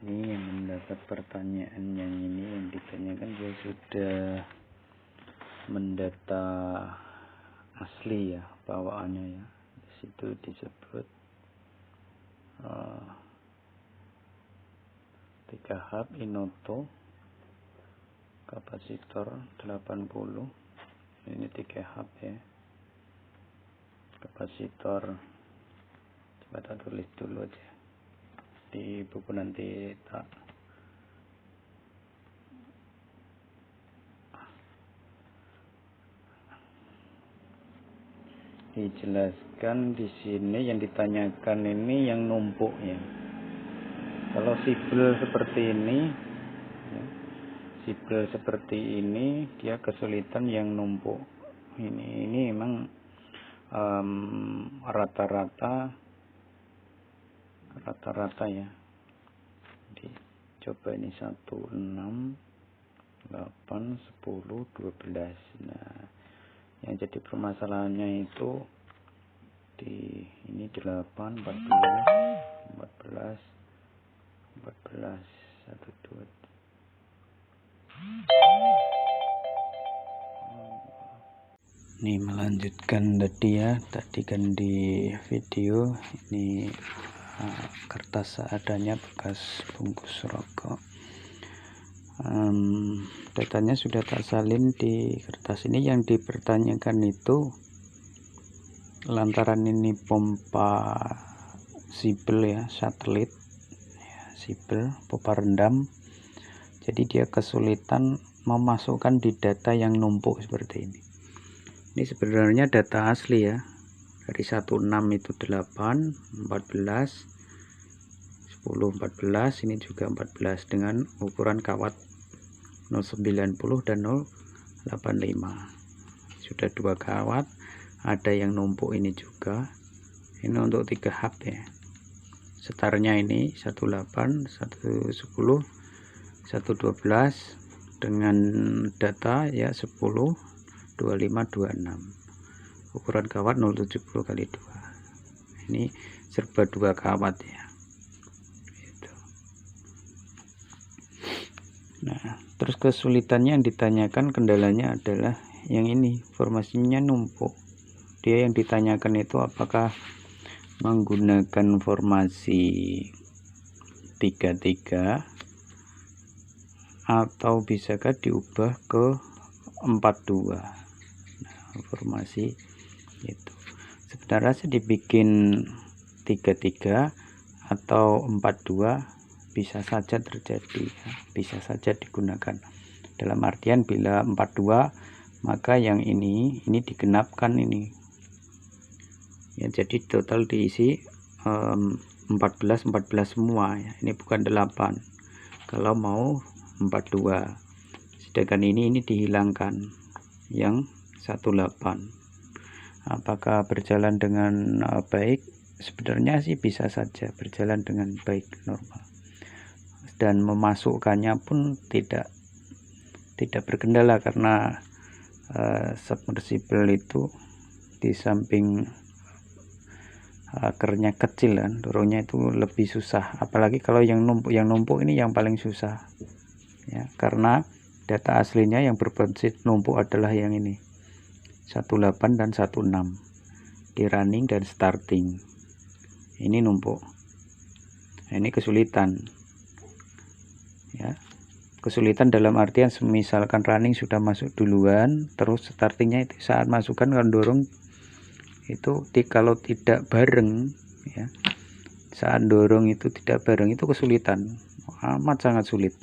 Ini yang mendapat pertanyaan yang ini yang ditanyakan, dia sudah mendata asli ya, bawaannya ya. Di situ disebut 3 hub Inoto, kapasitor 80. Ini 3 hub ya, kapasitor. Coba tak tulis dulu aja di buku, nanti tak dijelaskan di sini. Yang ditanyakan ini yang numpuk ya. Kalau sibel seperti ini ya, sibel seperti ini dia kesulitan yang numpuk. Ini memang rata-rata ya. Coba ini 1, 6, 8, 10, 12. Nah, yang jadi permasalahannya itu di ini 8, 14, 1, 2. Ini melanjutkan tadi ya, tadi kan di video ini kertas seadanya bekas bungkus rokok. Datanya sudah tak salin di kertas ini. Yang dipertanyakan itu lantaran ini pompa sibel ya, satelit ya, sibel pompa rendam, jadi dia kesulitan memasukkan di data yang numpuk seperti ini. Ini sebenarnya data asli ya, dari 16 itu 8, 14, 10, 14, ini juga 14 dengan ukuran kawat 090 dan 085. Sudah 2 kawat, ada yang numpuk ini juga. Ini untuk 3 hub ya. Setarnya ini 18, 110, 112 dengan data ya 10, 25, 26. Ukuran kawat 070 kali 2. Ini serba 2 kawat ya. Nah, terus kesulitannya yang ditanyakan, kendalanya adalah yang ini, informasinya numpuk. Dia yang ditanyakan itu apakah menggunakan formasi 33 atau bisakah diubah ke 42. Nah, informasi itu sebenarnya sih dibikin 33 atau 42 bisa saja terjadi ya, bisa saja digunakan. Dalam artian bila 42 maka yang ini digenapkan ini ya, jadi total diisi 14 semua ya. Ini bukan 8 kalau mau 42, sedangkan ini dihilangkan yang 18. Apakah berjalan dengan baik? Sebenarnya sih bisa saja berjalan dengan baik, normal, dan memasukkannya pun tidak berkendala karena submersible itu di samping kernya kecil kan, dorongnya itu lebih susah. Apalagi kalau yang numpuk ini yang paling susah ya, karena data aslinya yang berprinsip numpuk adalah yang ini 18 dan 16 di running dan starting. Ini numpuk. Nah, ini kesulitan ya, kesulitan dalam artian misalkan running sudah masuk duluan, terus startingnya itu saat masukkan kan dorong itu kalau tidak bareng ya, saat dorong itu tidak bareng itu kesulitan, amat sangat sulit.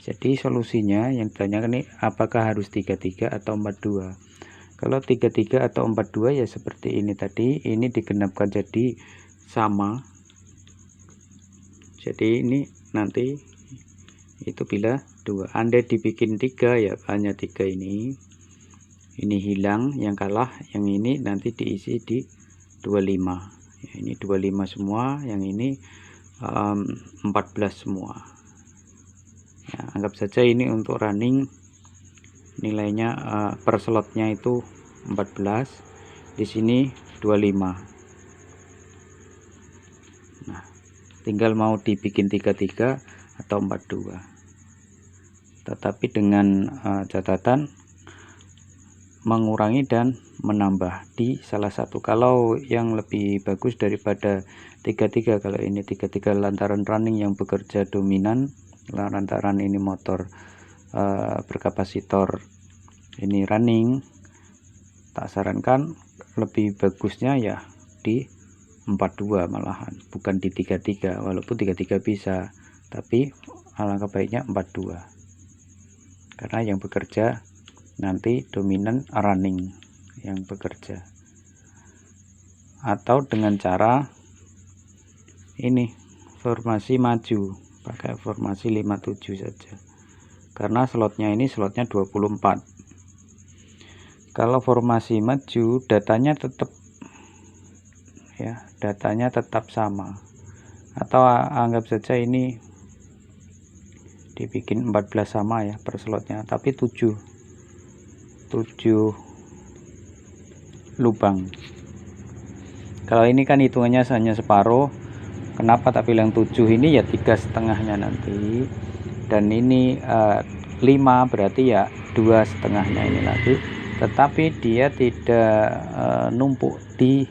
Jadi solusinya yang ditanyakan ini apakah harus 33 atau 42. Kalau 33 atau 42 ya seperti ini tadi, ini digenapkan jadi sama. Jadi ini nanti itu bila 2, andai dibikin 3 ya hanya 3 ini hilang, yang kalah yang ini nanti diisi di 25 ya, ini 25 semua, yang ini 14 semua ya. Anggap saja ini untuk running nilainya per slotnya itu 14, di sini 25. Nah, tinggal mau dibikin 33 atau 42, tetapi dengan catatan mengurangi dan menambah di salah satu. Kalau yang lebih bagus daripada 33, kalau ini 33 lantaran running yang bekerja dominan, lantaran ini motor berkapasitor ini running, tak sarankan, lebih bagusnya ya di 42 malahan, bukan di 33. Walaupun 33 bisa, tapi alangkah baiknya 42, karena yang bekerja nanti dominan running yang bekerja. Atau dengan cara ini, formasi maju, pakai formasi 57 saja, karena slotnya ini slotnya 24. Kalau formasi maju, datanya tetap ya, datanya tetap sama, atau anggap saja ini dibikin 14 sama ya per slotnya, tapi 7 lubang. Kalau ini kan hitungannya hanya separuh, kenapa tak bilang 7? Ini ya 3,5-nya nanti, dan ini 5, berarti ya 2,5-nya ini lagi, tetapi dia tidak numpuk di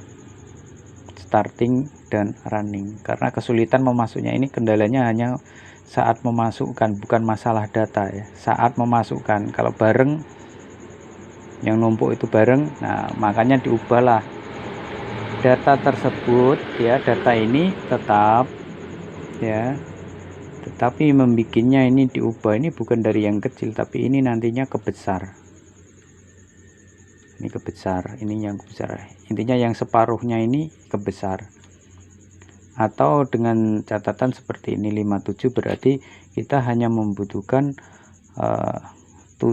starting dan running, karena kesulitan memasuknya ini, kendalanya hanya saat memasukkan, bukan masalah data ya, saat memasukkan. Kalau bareng, yang numpuk itu bareng, nah makanya diubahlah data tersebut ya. Data ini tetap ya, tetapi membikinnya ini diubah, ini bukan dari yang kecil, tapi ini nantinya kebesar. Ini kebesar, ini yang kebesar, intinya yang separuhnya ini kebesar. Atau dengan catatan seperti ini 57, berarti kita hanya membutuhkan 7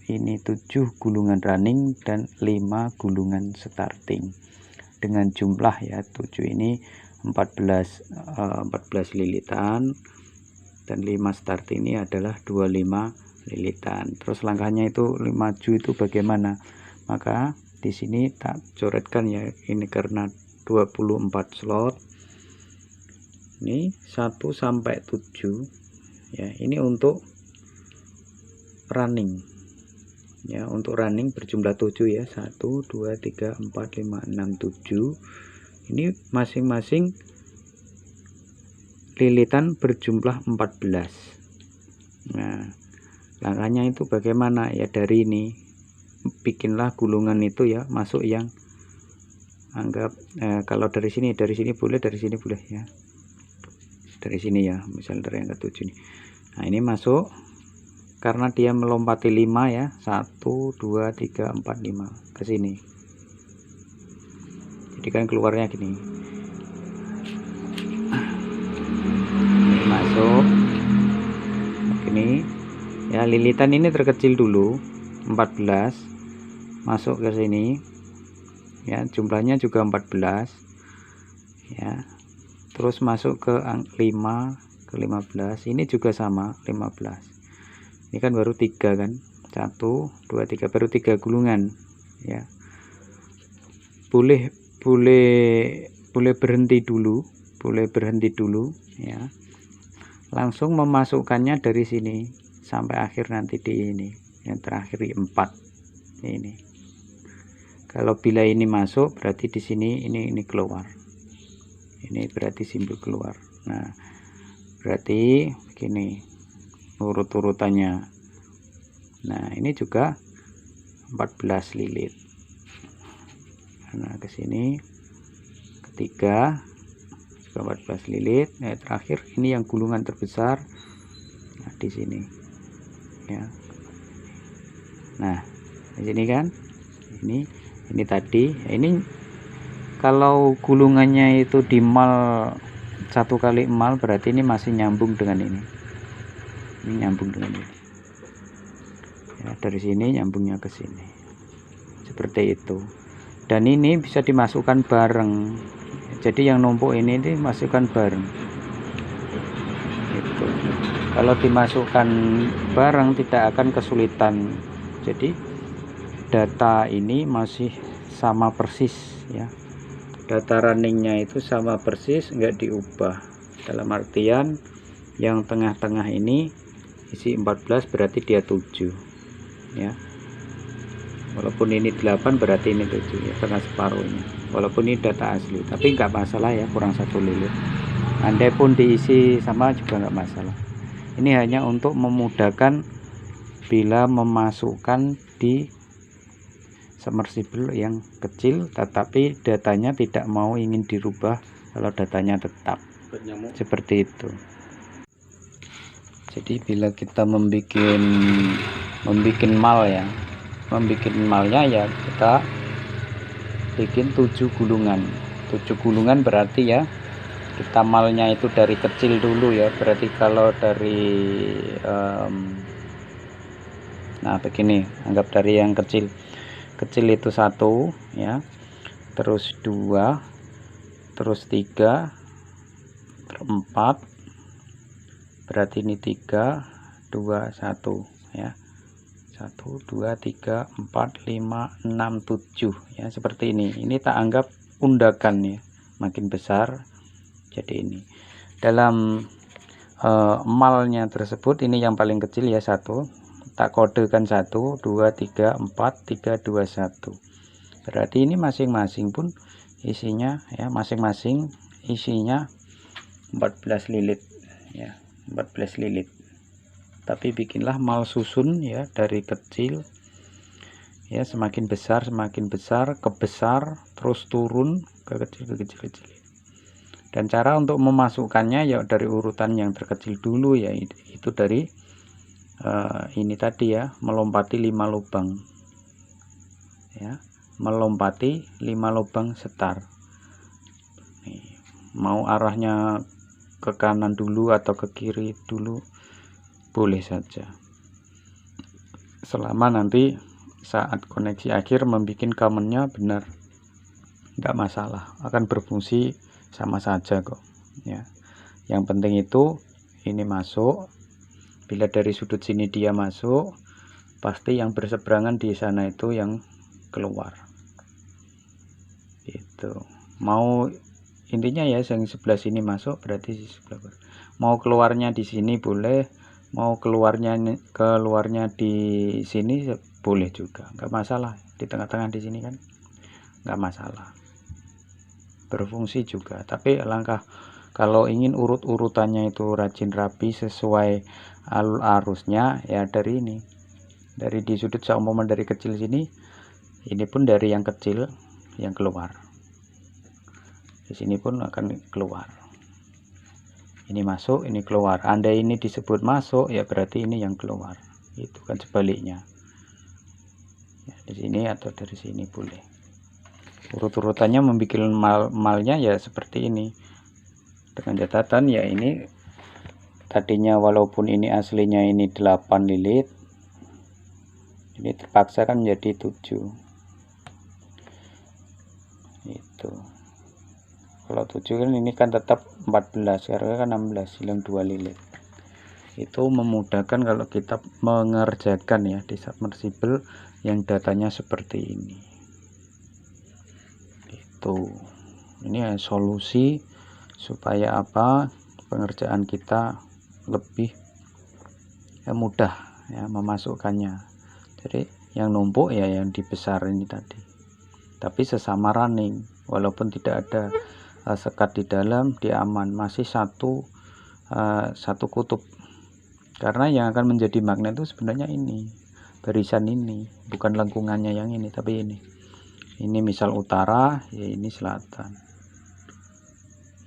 ini, 7 gulungan running dan 5 gulungan starting, dengan jumlah ya 7 ini 14 lilitan, dan 5 starting ini adalah 25 lilitan. Terus langkahnya itu maju itu bagaimana? Maka di sini tak coretkan ya, ini karena 24 slot, ini 1 sampai 7 ya, ini untuk running ya, untuk running berjumlah 7 ya, 1 2 3 4 5 6 7. Ini masing-masing lilitan berjumlah 14. Nah, langkahnya itu bagaimana ya? Dari ini bikinlah gulungan itu ya, masuk yang anggap kalau dari sini boleh, dari sini boleh ya, dari sini ya, misal dari yang ke-7 nih. Nah, ini masuk karena dia melompati 5 ya, 1 2 3 4 5 ke sini. Jadi kan keluarnya gini. Ini masuk gini ya, lilitan ini terkecil dulu 14, masuk ke sini ya, jumlahnya juga 14 ya. Terus masuk ke 5 ke 15, ini juga sama 15. Ini kan baru 3 kan, 1 2 3, baru 3 gulungan ya. Boleh berhenti dulu ya, langsung memasukkannya dari sini sampai akhir nanti di ini yang terakhir di 4 ini. Kalau bila ini masuk, berarti di sini ini keluar, ini berarti simbol keluar. Nah, berarti begini urut-urutannya. Nah, ini juga 14 lilit. Nah, ke sini ketiga juga 14 lilit. Nah, terakhir ini yang gulungan terbesar. Nah, di sini ya. Nah, di sini kan ini tadi ya, ini kalau gulungannya itu di mal 1 kali mal, berarti ini masih nyambung dengan ini nyambung dengan ini ya, dari sini nyambungnya ke sini seperti itu. Dan ini bisa dimasukkan bareng, jadi yang numpuk ini dimasukkan bareng itu. Kalau dimasukkan bareng tidak akan kesulitan, jadi data ini masih sama persis ya, data runningnya itu sama persis, enggak diubah. dalam artian yang tengah-tengah ini isi 14 berarti dia 7 ya, walaupun ini 8 berarti ini 7 ya, karena separuhnya, walaupun ini data asli, tapi nggak masalah ya, kurang 1 lilit. Andai pun diisi sama juga nggak masalah. Ini hanya untuk memudahkan bila memasukkan di submersible yang kecil, tetapi datanya tidak mau ingin dirubah kalau datanya tetap seperti itu. Jadi bila kita membuat mal ya, membuat malnya ya kita bikin 7 gulungan. 7 gulungan berarti ya kita malnya itu dari kecil dulu ya, berarti kalau dari nah begini, anggap dari yang kecil itu 1 ya, terus 2, terus 3, 4, berarti ini 3 2 1 ya, 1 2 3 4 5 6 7 ya, seperti ini. Ini tak anggap undakan ya, makin besar jadi ini. Dalam malnya tersebut ini yang paling kecil ya 1, tak kodekan 1 2 3 4 3 2 1, berarti ini masing-masing pun isinya ya, masing-masing isinya 14 lilit ya, 14 lilit. Tapi bikinlah mal susun ya, dari kecil ya, semakin besar ke besar, terus turun ke kecil. Dan cara untuk memasukkannya ya dari urutan yang terkecil dulu ya, itu dari ini tadi ya, melompati 5 lubang ya, melompati 5 lubang setar. Nih, mau arahnya ke kanan dulu atau ke kiri dulu boleh saja, selama nanti saat koneksi akhir membuat common-nya benar, nggak masalah, akan berfungsi sama saja kok ya. Yang penting itu ini masuk, bila dari sudut sini dia masuk, pasti yang berseberangan di sana itu yang keluar itu. Mau intinya ya yang sebelah sini masuk berarti sebelah, mau keluarnya di sini boleh, mau keluarnya di sini boleh juga, nggak masalah. Di tengah-tengah di sini kan nggak masalah, berfungsi juga. Tapi langkah kalau ingin urut-urutannya itu rajin rapi sesuai alur arusnya ya, dari ini, dari di sudut seumpama dari kecil sini, ini pun dari yang kecil yang keluar, di sini pun akan keluar, ini masuk ini keluar. Andai ini disebut masuk ya berarti ini yang keluar, itu kan sebaliknya ya, di sini atau dari sini boleh. Urut-urutannya membuat malnya ya seperti ini, dengan catatan ya ini tadinya walaupun ini aslinya ini 8 lilit, ini terpaksa kan menjadi 7 itu. Kalau 7 kan ini kan tetap 14, karena kan 16 hilang 2 lilit. Itu memudahkan kalau kita mengerjakan ya di submersible yang datanya seperti ini. Ini solusi supaya apa, pengerjaan kita lebih mudah ya memasukkannya. Jadi yang numpuk ya yang dibesar ini tadi, tapi sesama running, walaupun tidak ada sekat di dalam, dia aman, masih satu kutub, karena yang akan menjadi magnet itu sebenarnya ini barisan ini, bukan lengkungannya yang ini, tapi ini misal utara ya, ini selatan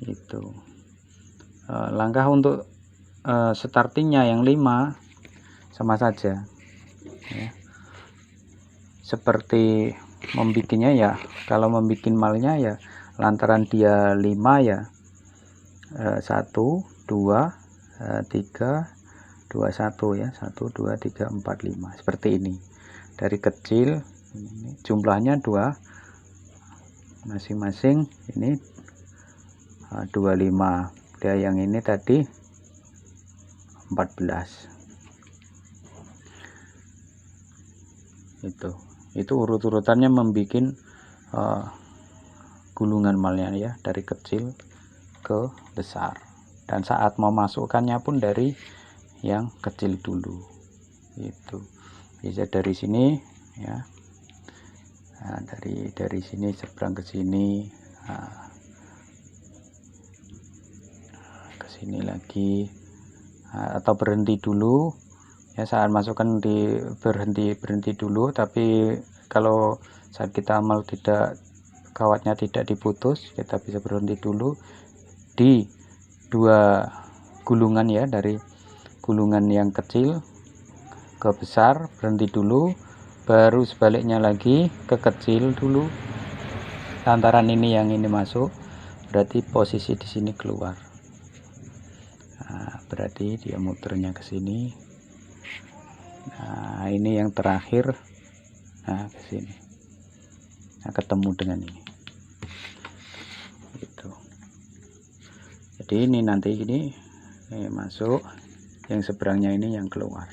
itu. Langkah untuk startingnya yang 5 sama saja ya, seperti membikinnya ya. Kalau membikin malnya ya lantaran dia 5 ya, 1 2 3 2 1 ya, 1 2 3 4 5 seperti ini. Dari kecil ini jumlahnya 2 masing-masing, ini 25, dia yang ini tadi 14. Itu urut-urutannya membuat gulungan malnya ya, dari kecil ke besar. dan saat memasukkannya pun dari yang kecil dulu. Itu bisa dari sini ya. Nah, dari sini seberang ke sini, nah, ke sini lagi, nah, atau berhenti dulu ya, saat masukkan berhenti dulu. Tapi kalau saat kita amal tidak, kawatnya tidak diputus, kita bisa berhenti dulu di dua gulungan ya, dari gulungan yang kecil ke besar berhenti dulu, baru sebaliknya lagi ke kecil dulu. Lantaran ini yang ini masuk, berarti posisi di sini keluar. Nah, berarti dia muternya ke sini. Nah, ini yang terakhir. Nah, ke sini. Nah, ketemu dengan ini. Gitu. Jadi ini nanti ini masuk, yang seberangnya ini yang keluar.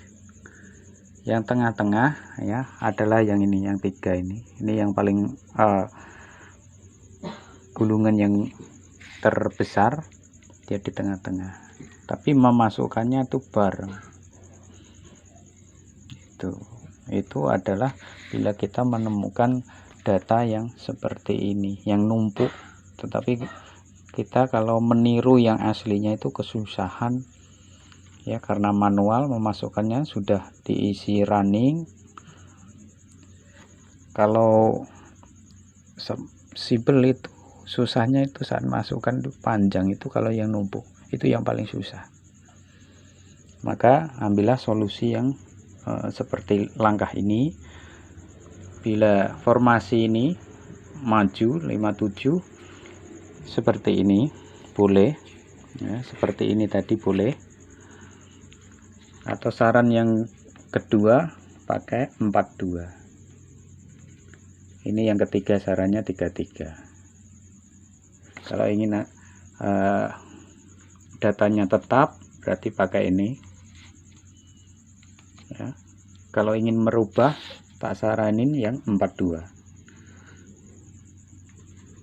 Yang tengah-tengah ya adalah yang ini, yang 3 ini. Ini yang paling gulungan yang terbesar, dia di tengah-tengah. Tapi memasukkannya itu bareng. Itu adalah bila kita menemukan data yang seperti ini, yang numpuk. Tetapi kita kalau meniru yang aslinya itu kesusahan ya, karena manual memasukkannya sudah diisi running. Kalau simple itu susahnya itu saat masukkan itu panjang, itu kalau yang numpuk itu yang paling susah. Maka ambillah solusi yang seperti langkah ini. Bila formasi ini maju 57 seperti ini boleh ya, seperti ini tadi boleh. Atau saran yang kedua pakai 42. Ini yang ketiga, sarannya 33. Kalau ingin datanya tetap berarti pakai ini ya. Kalau ingin merubah, tak saranin yang 42.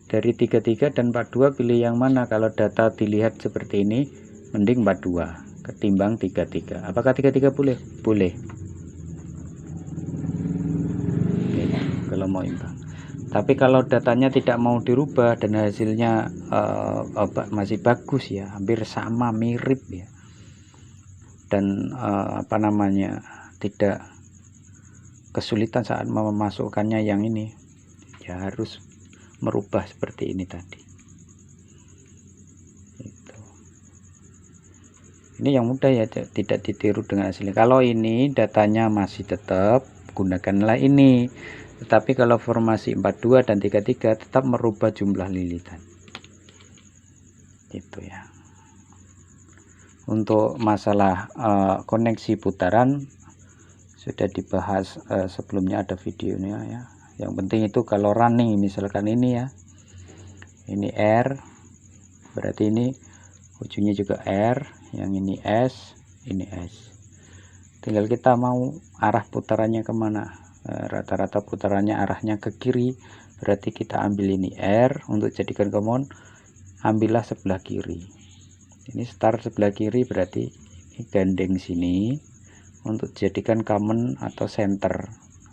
Dari 33 dan 42 pilih yang mana? Kalau data dilihat seperti ini, mending 42 ketimbang 33. Apakah 33 boleh? Boleh. Ini, kalau mau imbang. Tapi kalau datanya tidak mau dirubah dan hasilnya masih bagus ya, hampir sama, mirip ya, dan tidak kesulitan saat memasukkannya yang ini, ya harus merubah seperti ini tadi. Ini yang mudah ya, tidak ditiru dengan asli. Kalau ini datanya masih tetap, gunakanlah ini. Tetapi kalau formasi 42 dan 33 tetap merubah jumlah lilitan. Itu ya. Untuk masalah koneksi putaran sudah dibahas sebelumnya, ada videonya ya. Yang penting itu kalau running, misalkan ini ya, ini R, berarti ini ujungnya juga R, yang ini S, ini S. Tinggal kita mau arah putarannya kemana. Rata-rata putarannya arahnya ke kiri, berarti kita ambil ini R. Untuk jadikan common, ambillah sebelah kiri. Ini start sebelah kiri, berarti ini gandeng sini untuk jadikan common atau center,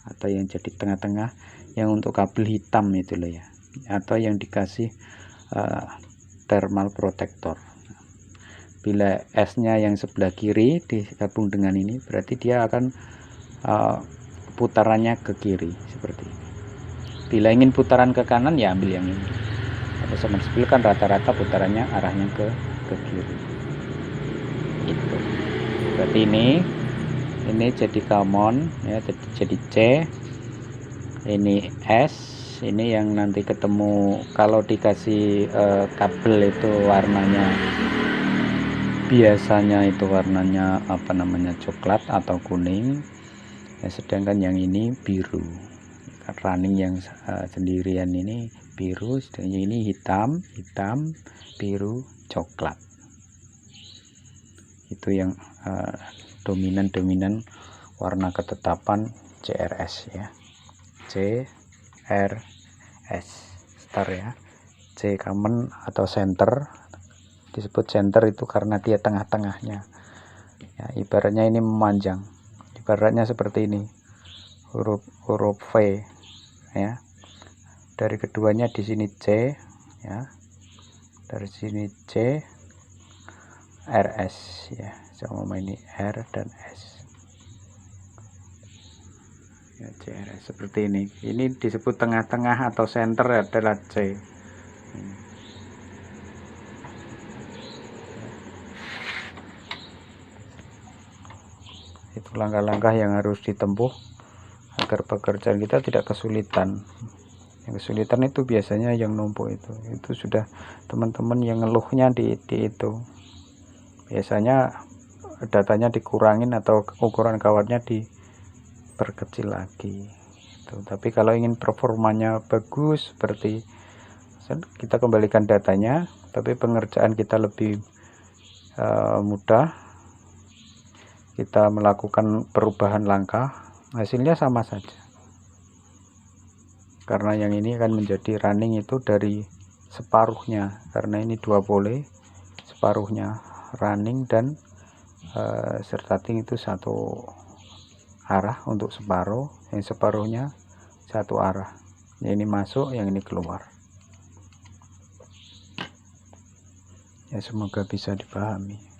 atau yang jadi tengah-tengah, yang untuk kabel hitam itu loh ya, atau yang dikasih thermal protector. Bila S nya yang sebelah kiri digabung dengan ini, berarti dia akan putarannya ke kiri seperti ini. Bila ingin putaran ke kanan ya ambil yang ini. Atau sama spill kan rata-rata putarannya arahnya ke kiri. Itu. Berarti ini jadi common ya, jadi C. Ini S, ini yang nanti ketemu kalau dikasih kabel itu warnanya, biasanya itu warnanya coklat atau kuning ya, sedangkan yang ini biru. Running yang sendirian ini biru, sedangkan ini hitam, biru, coklat. Itu yang dominan warna ketetapan CRS ya. CRS star ya. C common atau center, disebut center itu karena dia tengah-tengahnya ya, ibaratnya ini memanjang, ibaratnya seperti ini, huruf V ya, dari keduanya di sini C ya, dari sini C, RS ya, sama ini R dan S ya, CRS seperti ini disebut tengah-tengah atau center adalah C. Itu langkah-langkah yang harus ditempuh agar pekerjaan kita tidak kesulitan. Yang kesulitan itu biasanya yang numpuk itu sudah teman-teman yang ngeluhnya di itu biasanya datanya dikurangin atau ukuran kawatnya diperkecil lagi itu. Tapi kalau ingin performanya bagus seperti kita kembalikan datanya, tapi pengerjaan kita lebih mudah, kita melakukan perubahan langkah, hasilnya sama saja. Karena yang ini akan menjadi running itu dari separuhnya, karena ini 2 pole, separuhnya running dan starting itu satu arah untuk separuh, yang separuhnya satu arah. Yang ini masuk, yang ini keluar. Ya, semoga bisa dipahami.